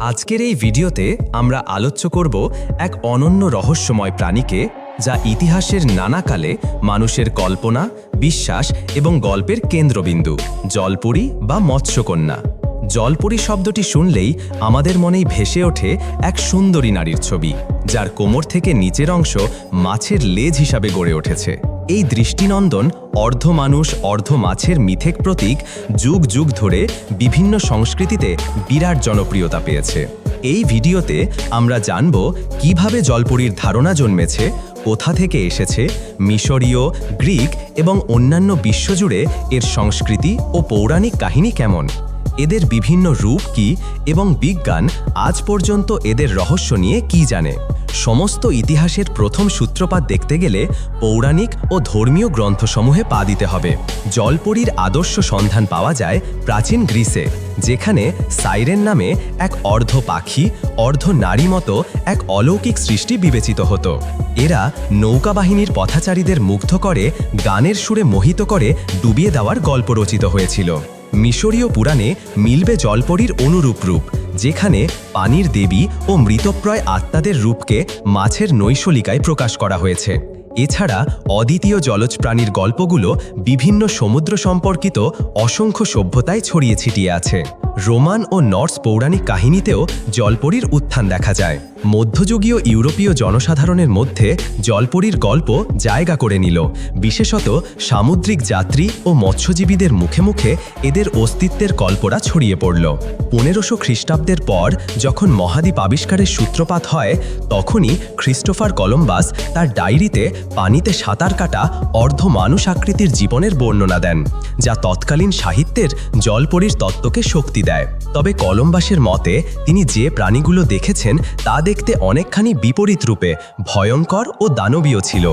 আজকের এই ভিডিওতে আমরা আলোচ্য করব এক অনন্য রহস্যময় প্রাণীকে, যা ইতিহাসের নানা কালে মানুষের কল্পনা, বিশ্বাস এবং গল্পের কেন্দ্রবিন্দু, জলপরী বা মৎস্যকন্যা। জলপরী শব্দটি শুনলেই আমাদের মনেই ভেসে ওঠে এক সুন্দরী নারীর ছবি, যার কোমর থেকে নিচের অংশ মাছের লেজ হিসাবে গড়ে উঠেছে। এই দৃষ্টিনন্দন অর্ধ মানুষ অর্ধ মাছের মিথেক প্রতীক যুগ যুগ ধরে বিভিন্ন সংস্কৃতিতে বিরাট জনপ্রিয়তা পেয়েছে। এই ভিডিওতে আমরা জানব কিভাবে জলপরীর ধারণা জন্মেছে, কোথা থেকে এসেছে, মিশরীয়, গ্রিক এবং অন্যান্য বিশ্বজুড়ে এর সংস্কৃতি ও পৌরাণিক কাহিনী কেমন, এদের বিভিন্ন রূপ কী এবং বিজ্ঞান আজ পর্যন্ত এদের রহস্য নিয়ে কী জানে। সমস্ত ইতিহাসের প্রথম সূত্রপাত দেখতে গেলে পৌরাণিক ও ধর্মীয় গ্রন্থসমূহে পা দিতে হবে। জলপরীর আদর্শ সন্ধান পাওয়া যায় প্রাচীন গ্রিসে, যেখানে সাইরেন নামে এক অর্ধ পাখি অর্ধ নারী মতো এক অলৌকিক সৃষ্টি বিবেচিত হতো। এরা নৌকাবাহিনীর পথচারীদের মুগ্ধ করে গানের সুরে মোহিত করে ডুবিয়ে দেওয়ার গল্প রচিত হয়েছিল। মিশরীয় পুরাণে মিলবে জলপরীর অনুরূপ রূপ, যেখানে পানির দেবী ও মৃতপ্রায় আত্মাদের রূপকে মাছের নৈশলিকায় প্রকাশ করা হয়েছে। এছাড়া অদ্বিতীয় জলজ প্রাণীর গল্পগুলো বিভিন্ন সমুদ্র সম্পর্কিত অসংখ্য সভ্যতায় ছড়িয়ে ছিটিয়ে আছে। রোমান ও নর্স পৌরাণিক কাহিনীতেও জলপরীর উত্থান দেখা যায়। মধ্যযুগীয় ইউরোপীয় জনসাধারণের মধ্যে জলপরীর গল্প জায়গা করে নিল, বিশেষত সামুদ্রিক যাত্রী ও মৎস্যজীবীদের মুখে মুখে এদের অস্তিত্বের কল্পনা ছড়িয়ে পড়ল। 1500 খ্রিস্টাব্দের পর যখন মহাদ্বীপ আবিষ্কারের সূত্রপাত হয়, তখনই ক্রিস্টোফার কলম্বাস তার ডায়েরিতে পানিতে সাঁতার কাটা অর্ধ মানুষ আকৃতির জীবনের বর্ণনা দেন, যা তৎকালীন সাহিত্যের জলপরীর তত্ত্বকে শক্তি দেয়। তবে কলম্বাসের মতে তিনি যে প্রাণীগুলো দেখেছেন তা দেখতে অনেকখানি বিপরীত রূপে ভয়ঙ্কর ও দানবীয় ছিল।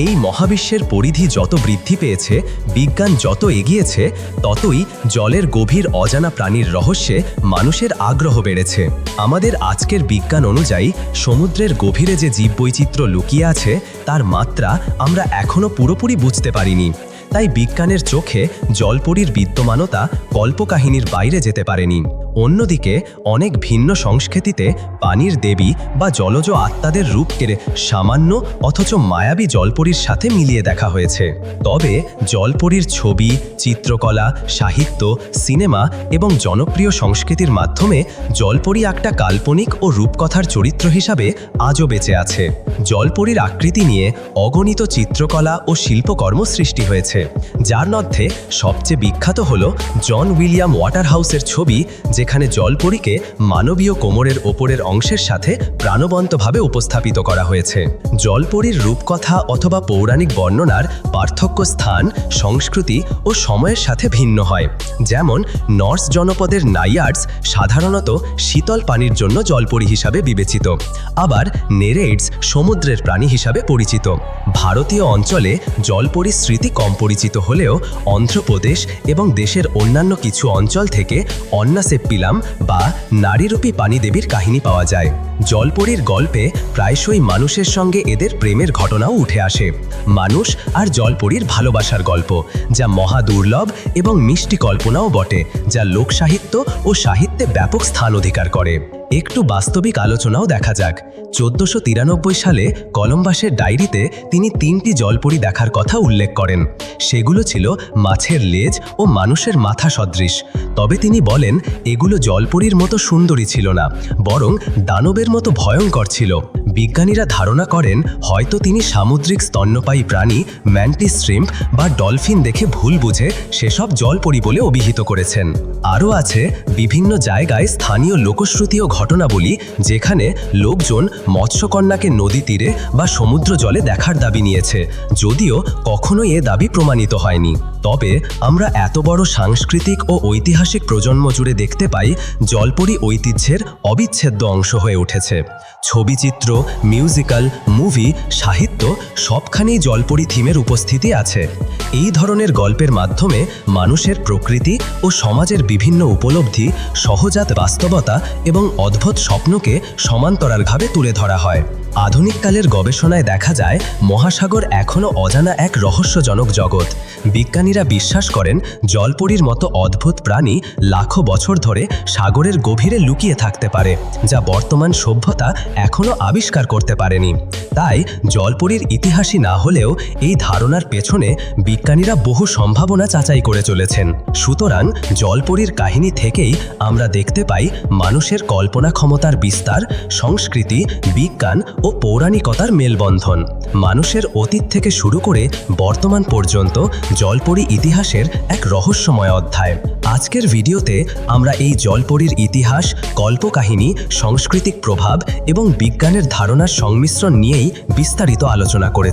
এই মহাবিশ্বের পরিধি যত বৃদ্ধি পেয়েছে, বিজ্ঞান যত এগিয়েছে, ততই জলের গভীর অজানা প্রাণীর রহস্যে মানুষের আগ্রহ বেড়েছে। আমাদের আজকের বিজ্ঞান অনুযায়ী সমুদ্রের গভীরে যে জীববৈচিত্র্য লুকিয়ে আছে, তার মাত্রা আমরা এখনও পুরোপুরি বুঝতে পারিনি। তাই বিজ্ঞানের চোখে জলপরীর বিদ্যমানতা কল্পকাহিনীর বাইরে যেতে পারেনি। অন্যদিকে অনেক ভিন্ন সংস্কৃতিতে পানির দেবী বা জলজ আত্মাদের রূপকে সামান্য অথচ মায়াবী জলপরীর সাথে মিলিয়ে দেখা হয়েছে। তবে জলপরীর ছবি, চিত্রকলা, সাহিত্য, সিনেমা এবং জনপ্রিয় সংস্কৃতির মাধ্যমে জলপরী একটা কাল্পনিক ও রূপকথার চরিত্র হিসাবে আজও বেঁচে আছে। জলপরীর আকৃতি নিয়ে অগণিত চিত্রকলা ও শিল্পকর্ম সৃষ্টি হয়েছে, যার মধ্যে সবচেয়ে বিখ্যাত হল জন উইলিয়াম ওয়াটারহাউসের ছবি, যেখানে জলপরীকে মানবীয় কোমরের ওপরের অংশের সাথে প্রাণবন্তভাবে উপস্থাপিত করা হয়েছে। জলপরীর রূপকথা অথবা পৌরাণিক বর্ণনার পার্থক্য স্থান, সংস্কৃতি ও সময়ের সাথে ভিন্ন হয়। যেমন নর্স জনপদের নাইয়ার্ডস সাধারণত শীতল পানির জন্য জলপরী হিসাবে বিবেচিত, আবার নেরেইডস সমুদ্রের প্রাণী হিসাবে পরিচিত। ভারতীয় অঞ্চলে জলপরীর স্মৃতি কম পরিচিত হলেও অন্ধ্রপ্রদেশ এবং দেশের অন্যান্য কিছু অঞ্চল থেকে অন্নাসেপ্পিলাম বা নারীরূপী পানিদেবীর কাহিনী পাওয়া যায়। জলপরীর গল্পে প্রায়শই মানুষের সঙ্গে এদের প্রেমের ঘটনাও উঠে আসে। মানুষ আর জলপরীর ভালোবাসার গল্প, যা মহা দুর্লভ এবং মিষ্টি কল্পনাও বটে, যা লোকসাহিত্য ও সাহিত্যে ব্যাপক স্থান অধিকার করে। একটু বাস্তবিক আলোচনাও দেখা যাক। 1493 সালে কলম্বাসের ডায়েরিতে তিনি 3টি জলপরী দেখার কথা উল্লেখ করেন। সেগুলো ছিল মাছের লেজ ও মানুষের মাথা সদৃশ। তবে তিনি বলেন এগুলো জলপরীর মতো সুন্দরী ছিল না, বরং দানবের মতো ভয়ঙ্কর ছিল। বিজ্ঞানীরা ধারণা করেন হয়তো তিনি সামুদ্রিক স্তন্যপায়ী প্রাণী ম্যান্টিস শ্রিম্প বা ডলফিন দেখে ভুল বুঝে সেসব জলপরী বলে অভিহিত করেছেন। আরও আছে বিভিন্ন জায়গায় স্থানীয় লোকশ্রুতি ও ঘটনাবলী, যেখানে লোকজন মৎস্যকন্যাকে নদী তীরে বা সমুদ্র জলে দেখার দাবি নিয়েছে, যদিও কখনোই এ দাবি প্রমাণিত হয়নি। তবে আমরা এত বড় সাংস্কৃতিক ও ঐতিহাসিক প্রজন্ম জুড়ে দেখতে পাই জলপরী ঐতিহ্যের অবিচ্ছেদ্য অংশ হয়ে উঠেছে। ছবিচিত্র, মিউজিক্যাল, মুভি, সাহিত্য সবখানেই জলপরী থিমের উপস্থিতি আছে। এই ধরনের গল্পের মাধ্যমে মানুষের প্রকৃতি ও সমাজের বিভিন্ন উপলব্ধি, সহজাত বাস্তবতা এবং অদ্ভুত স্বপ্নকে সমান্তরালভাবে তুলে ধরা হয়। আধুনিককালের গবেষণায় দেখা যায় মহাসাগর এখনও অজানা এক রহস্যজনক জগৎ। বিজ্ঞানীরা বিশ্বাস করেন জলপরীর মতো অদ্ভুত প্রাণী লাখো বছর ধরে সাগরের গভীরে লুকিয়ে থাকতে পারে, যা বর্তমান সভ্যতা এখনও আবিষ্কার করতে পারেনি। তাই জলপরীর ইতিহাসই না হলেও এই ধারণার পেছনে বিজ্ঞানীরা বহু সম্ভাবনা যাচাই করে চলেছেন। সুতরাং জলপরীর কাহিনী থেকেই আমরা দেখতে পাই মানুষের কল্পনা ক্ষমতার বিস্তার, সংস্কৃতি, বিজ্ঞান ও পৌরাণিকতার মেলবন্ধন। মানুষের অতীত থেকে শুরু করে বর্তমান পর্যন্ত জলপরী ইতিহাসের এক রহস্যময় অধ্যায়। আজকের ভিডিওতে আমরা এই জলপরীর ইতিহাস, কল্পকাহিনী, সাংস্কৃতিক প্রভাব এবং বিজ্ঞানের ধারণার সংমিশ্রণ নিয়েই বিস্তারিত আলোচনা করেছি।